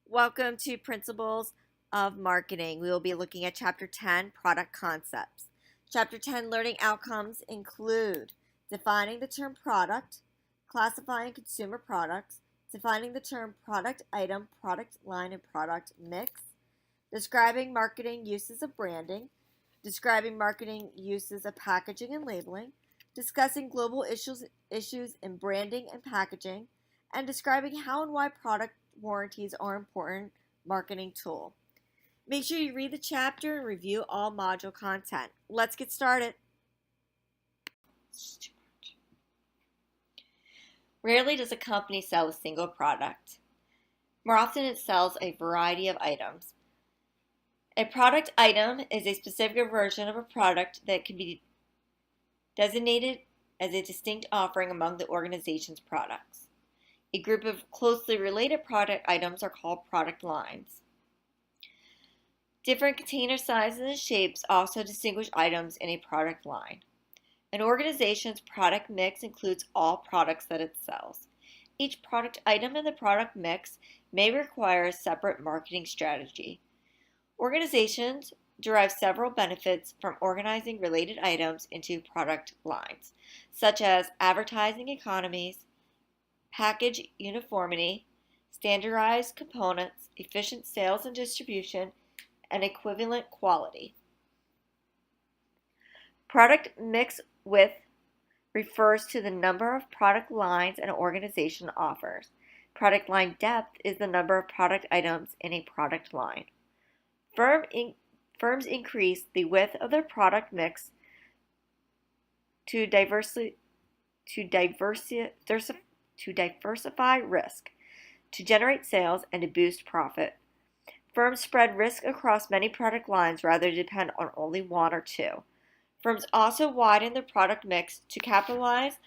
Welcome to Principles of Marketing. We will be looking at Chapter 10, Product Concepts. Chapter 10 learning outcomes include defining the term product, classifying consumer products, defining the term product item, product line, and product mix, describing marketing uses of branding, describing marketing uses of packaging and labeling, discussing global issues in branding and packaging, and describing how and why product warranties are an important marketing tool. Make sure you read the chapter and review all module content. Let's get started. Rarely does a company sell a single product. More often it sells a variety of items. A product item is a specific version of a product that can be designated as a distinct offering among the organization's products. A group of closely related product items are called product lines. Different container sizes and shapes also distinguish items in a product line. An organization's product mix includes all products that it sells. Each product item in the product mix may require a separate marketing strategy. Organizations derive several benefits from organizing related items into product lines, such as advertising economies, package uniformity, standardized components, efficient sales and distribution, and equivalent quality. Product mix width refers to the number of product lines an organization offers. Product line depth is the number of product items in a product line. Firms increase the width of their product mix to diversify risk, to generate sales, and to boost profit. Firms spread risk across many product lines rather than depend on only one or two. Firms also widen their product mix to capitalize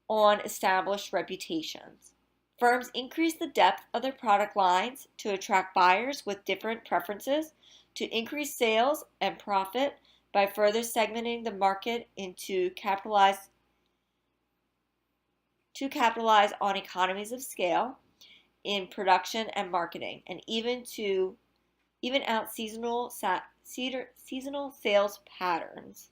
on established reputations. Firms increase the depth of their product lines to attract buyers with different preferences, to increase sales and profit by further segmenting the market to capitalize on economies of scale in production and marketing, and even out seasonal sales patterns.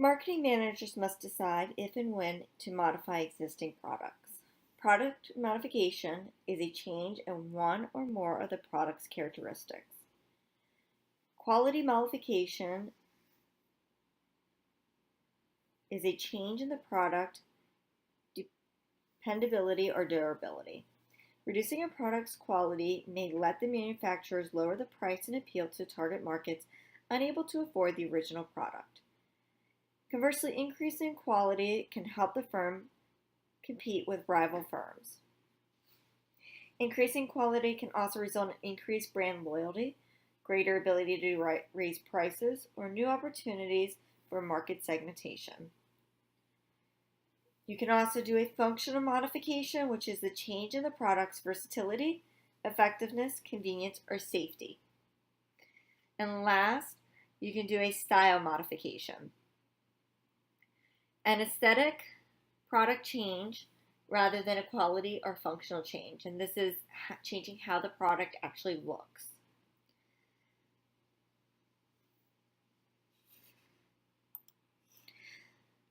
Marketing managers must decide if and when to modify existing products. Product modification is a change in one or more of the product's characteristics. Quality modification is a change in the product dependability or durability. Reducing a product's quality may let the manufacturers lower the price and appeal to target markets unable to afford the original product. Conversely, increasing quality can help the firm compete with rival firms. Increasing quality can also result in increased brand loyalty, greater ability to raise prices, or new opportunities for market segmentation. You can also do a functional modification, which is the change in the product's versatility, effectiveness, convenience, or safety. And last, you can do a style modification. An aesthetic product change rather than a quality or functional change. And this is changing how the product actually looks.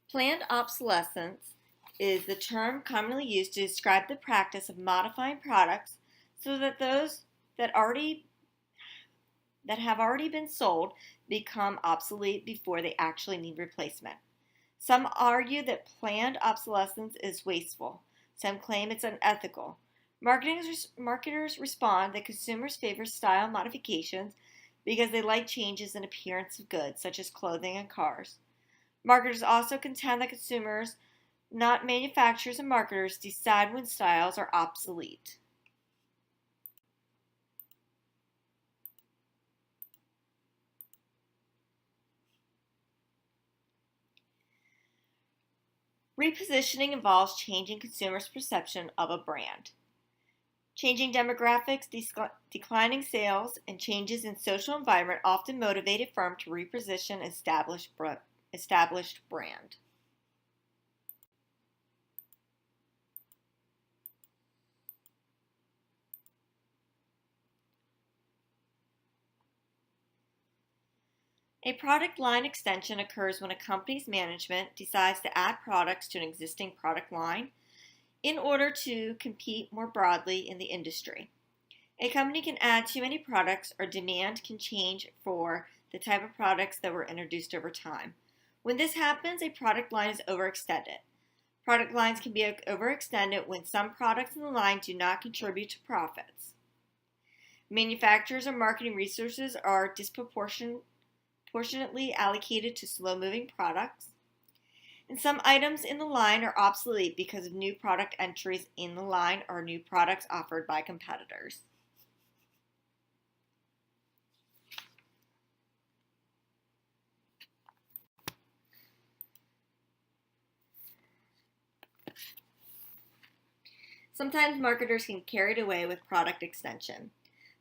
Planned obsolescence is the term commonly used to describe the practice of modifying products so that those that have already been sold become obsolete before they actually need replacement. Some argue that planned obsolescence is wasteful. Some claim it's unethical. Marketers respond that consumers favor style modifications because they like changes in appearance of goods, such as clothing and cars. Marketers also contend that consumers, not manufacturers and marketers, decide when styles are obsolete. Repositioning involves changing consumers' perception of a brand. Changing demographics, declining sales, and changes in social environment often motivate a firm to reposition an established brand. A product line extension occurs when a company's management decides to add products to an existing product line in order to compete more broadly in the industry. A company can add too many products, or demand can change for the type of products that were introduced over time. When this happens, a product line is overextended. Product lines can be overextended when some products in the line do not contribute to profits. Manufacturers or marketing resources are disproportionately allocated to slow-moving products. And some items in the line are obsolete because of new product entries in the line or new products offered by competitors. Sometimes marketers can get carried away with product extension.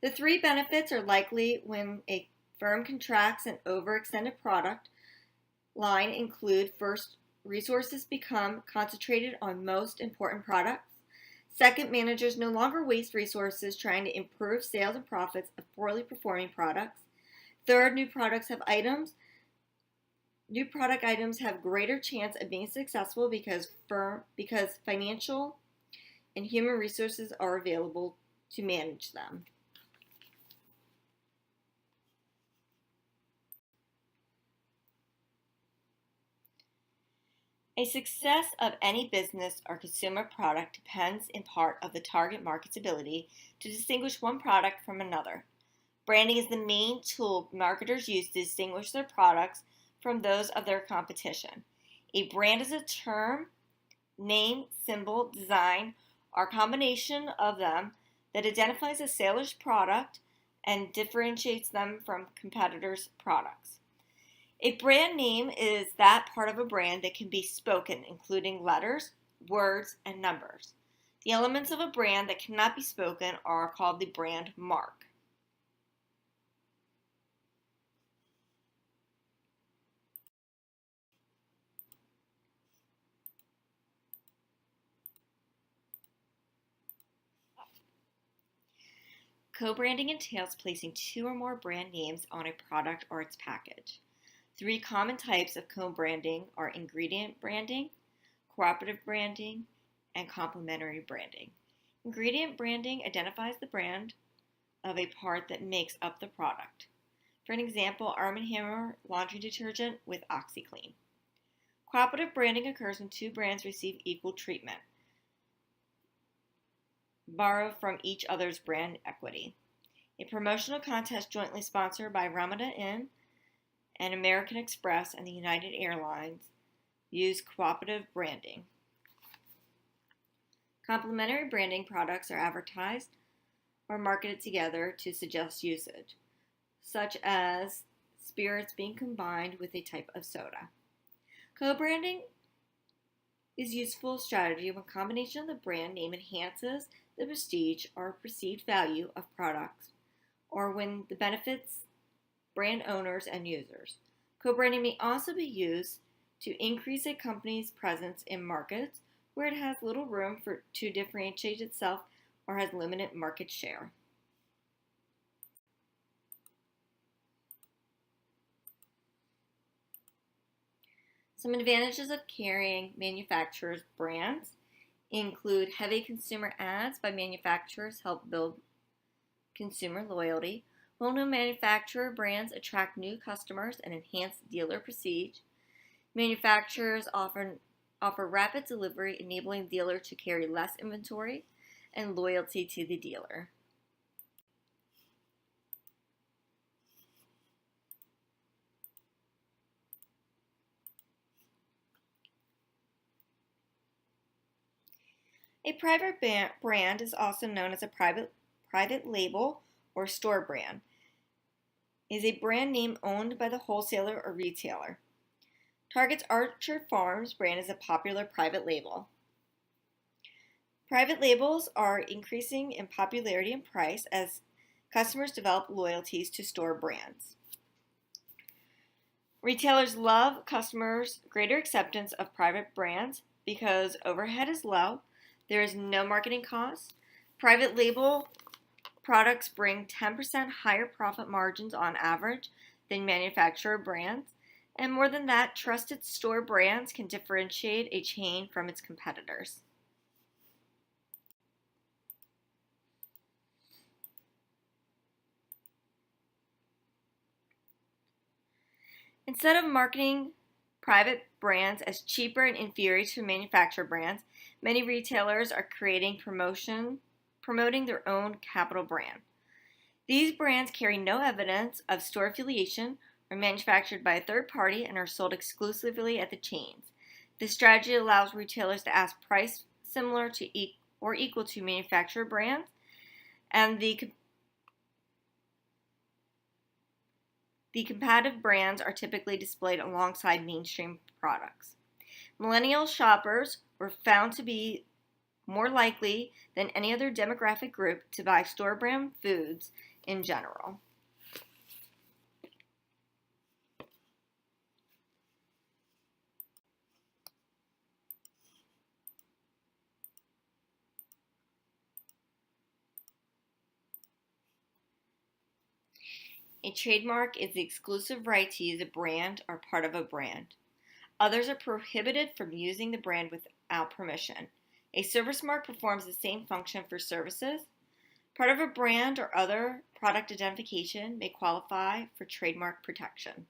The three benefits are likely when a firm contracts an overextended product line include: first, resources become concentrated on most important products. Second, managers no longer waste resources trying to improve sales and profits of poorly performing products. Third, new product items have greater chance of being successful because financial and human resources are available to manage them. A success of any business or consumer product depends in part on the target market's ability to distinguish one product from another. Branding is the main tool marketers use to distinguish their products from those of their competition. A brand is a term, name, symbol, design, or combination of them that identifies a seller's product and differentiates them from competitors' products. A brand name is that part of a brand that can be spoken, including letters, words, and numbers. The elements of a brand that cannot be spoken are called the brand mark. Co-branding entails placing two or more brand names on a product or its package. Three common types of co-branding are ingredient branding, cooperative branding, and complementary branding. Ingredient branding identifies the brand of a part that makes up the product. For an example, Arm & Hammer laundry detergent with OxiClean. Cooperative branding occurs when two brands receive equal treatment, borrow from each other's brand equity. A promotional contest jointly sponsored by Ramada Inn and American Express and the United Airlines use cooperative branding. Complementary branding products are advertised or marketed together to suggest usage, such as spirits being combined with a type of soda. Co-branding is a useful strategy when combination of the brand name enhances the prestige or perceived value of products, or when the benefits brand owners and users. Co-branding may also be used to increase a company's presence in markets where it has little room to differentiate itself or has limited market share. Some advantages of carrying manufacturers' brands include heavy consumer ads by manufacturers help build consumer loyalty. Well-known manufacturer brands attract new customers and enhance dealer prestige. Manufacturers offer rapid delivery, enabling the dealer to carry less inventory and loyalty to the dealer. A private brand is also known as a private label or store brand. It is a brand name owned by the wholesaler or retailer. Target's Orchard Farms brand is a popular private label. Private labels are increasing in popularity and price as customers develop loyalties to store brands. Retailers love customers' greater acceptance of private brands because overhead is low, there is no marketing cost. Private label products bring 10% higher profit margins on average than manufacturer brands, and more than that, trusted store brands can differentiate a chain from its competitors. Instead of marketing private brands as cheaper and inferior to manufacturer brands, many retailers are promoting their own capital brand. These brands carry no evidence of store affiliation, are manufactured by a third party, and are sold exclusively at the chains. This strategy allows retailers to ask price similar to or equal to manufacturer brands, and the competitive brands are typically displayed alongside mainstream products. Millennial shoppers were found to be more likely than any other demographic group to buy store brand foods in general. A trademark is the exclusive right to use a brand or part of a brand. Others are prohibited from using the brand without permission. A service mark performs the same function for services. Part of a brand or other product identification may qualify for trademark protection.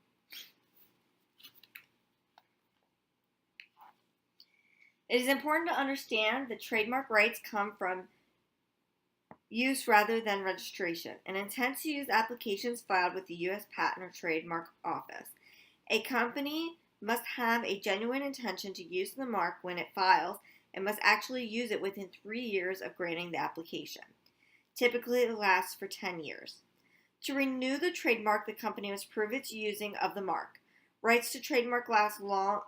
It is important to understand that trademark rights come from use rather than registration. An intent to use applications filed with the U.S. Patent or Trademark Office. A company must have a genuine intention to use the mark when it files and must actually use it within 3 years of granting the application. Typically, it lasts for 10 years. To renew the trademark, the company must prove its using of the mark. Rights to trademark last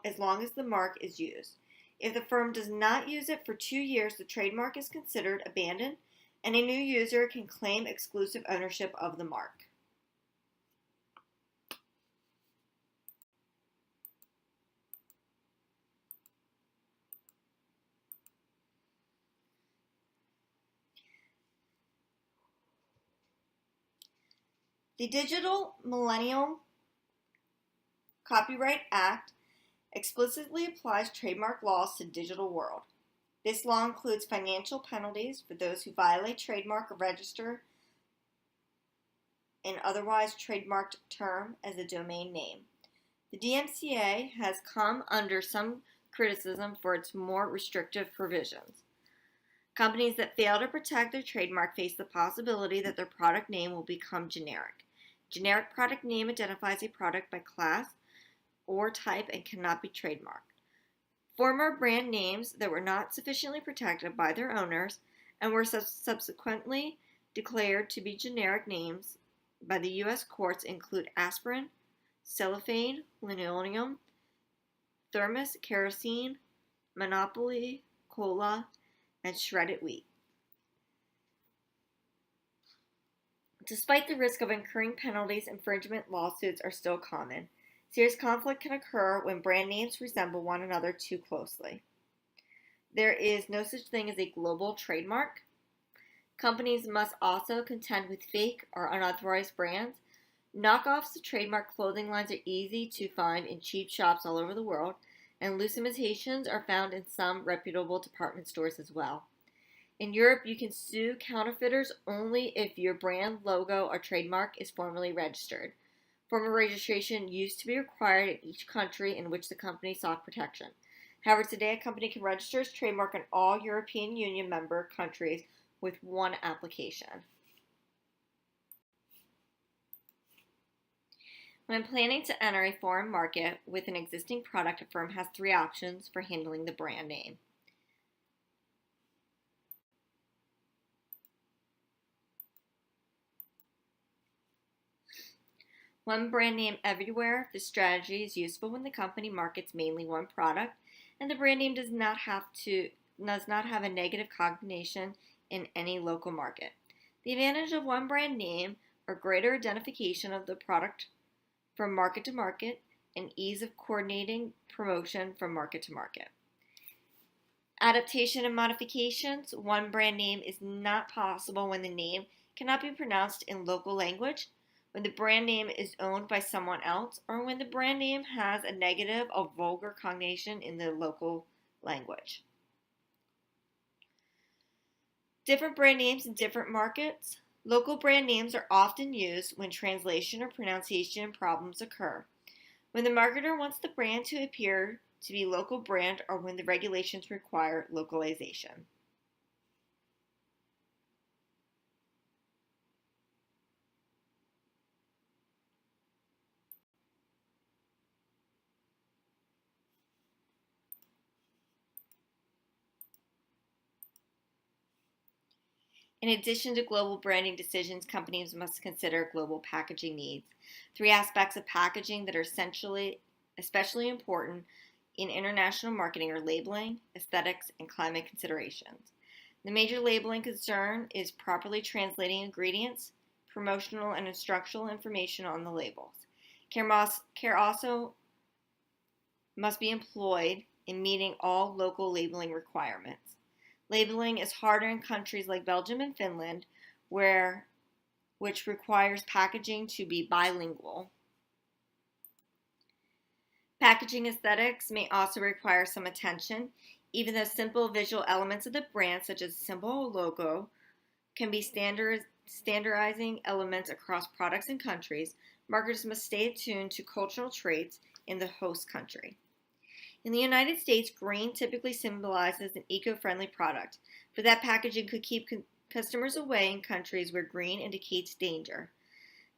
as long as the mark is used. If the firm does not use it for 2 years, the trademark is considered abandoned, and a new user can claim exclusive ownership of the mark. The Digital Millennium Copyright Act explicitly applies trademark laws to the digital world. This law includes financial penalties for those who violate trademark or register an otherwise trademarked term as a domain name. The DMCA has come under some criticism for its more restrictive provisions. Companies that fail to protect their trademark face the possibility that their product name will become generic. Generic product name identifies a product by class or type and cannot be trademarked. Former brand names that were not sufficiently protected by their owners and were subsequently declared to be generic names by the U.S. courts include aspirin, cellophane, linoleum, thermos, kerosene, Monopoly, cola, and shredded wheat. Despite the risk of incurring penalties, infringement lawsuits are still common. Serious conflict can occur when brand names resemble one another too closely. There is no such thing as a global trademark. Companies must also contend with fake or unauthorized brands. Knockoffs of trademark clothing lines are easy to find in cheap shops all over the world, and loose imitations are found in some reputable department stores as well. In Europe, you can sue counterfeiters only if your brand logo or trademark is formally registered. Formal registration used to be required in each country in which the company sought protection. However, today a company can register its trademark in all European Union member countries with one application. When planning to enter a foreign market with an existing product, a firm has 3 options for handling the brand name. One brand name everywhere. This strategy is useful when the company markets mainly one product and the brand name does not have to does not have a negative connotation in any local market. The advantage of one brand name are greater identification of the product from market to market and ease of coordinating promotion from market to market. Adaptation and modifications. One brand name is not possible when the name cannot be pronounced in local language, when the brand name is owned by someone else, or when the brand name has a negative or vulgar connotation in the local language. Different brand names in different markets. Local brand names are often used when translation or pronunciation problems occur, when the marketer wants the brand to appear to be local brand, or when the regulations require localization. In addition to global branding decisions, companies must consider global packaging needs. Three aspects of packaging that are especially important in international marketing are labeling, aesthetics, and climate considerations. The major labeling concern is properly translating ingredients, promotional and instructional information on the labels. Care also must be employed in meeting all local labeling requirements. Labeling is harder in countries like Belgium and Finland, which requires packaging to be bilingual. Packaging aesthetics may also require some attention, even though simple visual elements of the brand, such as a simple logo, can be standardizing elements across products and countries. Marketers must stay attuned to cultural traits in the host country. In the United States, green typically symbolizes an eco-friendly product, but that packaging could keep customers away in countries where green indicates danger.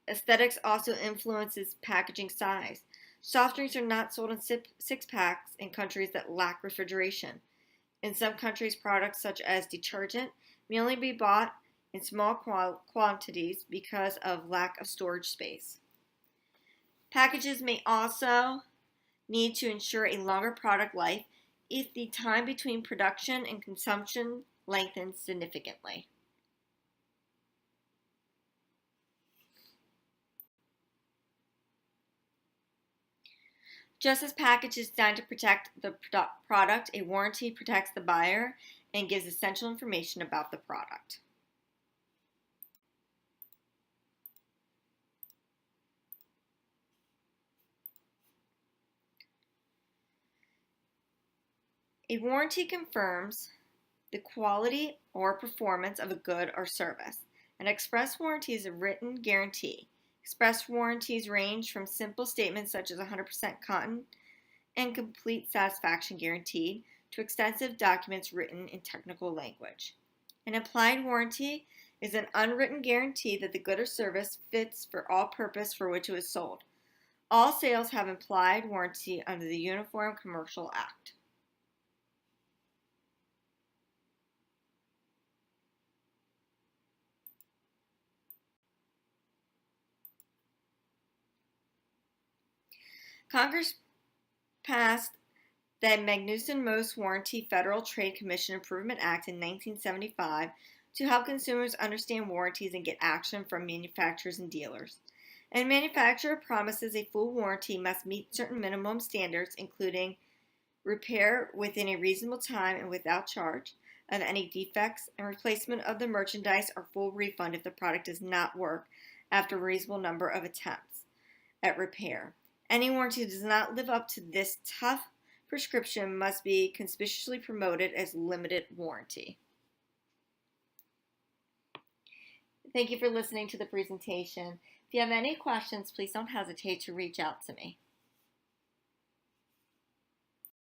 Aesthetics also influences packaging size. Soft drinks are not sold in six-packs in countries that lack refrigeration. In some countries, products such as detergent may only be bought in small quantities because of lack of storage space. Packages may also need to ensure a longer product life if the time between production and consumption lengthens significantly. Just as package is designed to protect the product, a warranty protects the buyer and gives essential information about the product. A warranty confirms the quality or performance of a good or service. An express warranty is a written guarantee. Express warranties range from simple statements such as 100% cotton and complete satisfaction guaranteed to extensive documents written in technical language. An implied warranty is an unwritten guarantee that the good or service fits for all purpose for which it was sold. All sales have implied warranty under the Uniform Commercial Act. Congress passed the Magnuson-Moss Warranty Federal Trade Commission Improvement Act in 1975 to help consumers understand warranties and get action from manufacturers and dealers. A manufacturer promises a full warranty must meet certain minimum standards, including repair within a reasonable time and without charge of any defects, and replacement of the merchandise or full refund if the product does not work after a reasonable number of attempts at repair. Any warranty that does not live up to this tough prescription must be conspicuously promoted as limited warranty. Thank you for listening to the presentation. If you have any questions, please don't hesitate to reach out to me.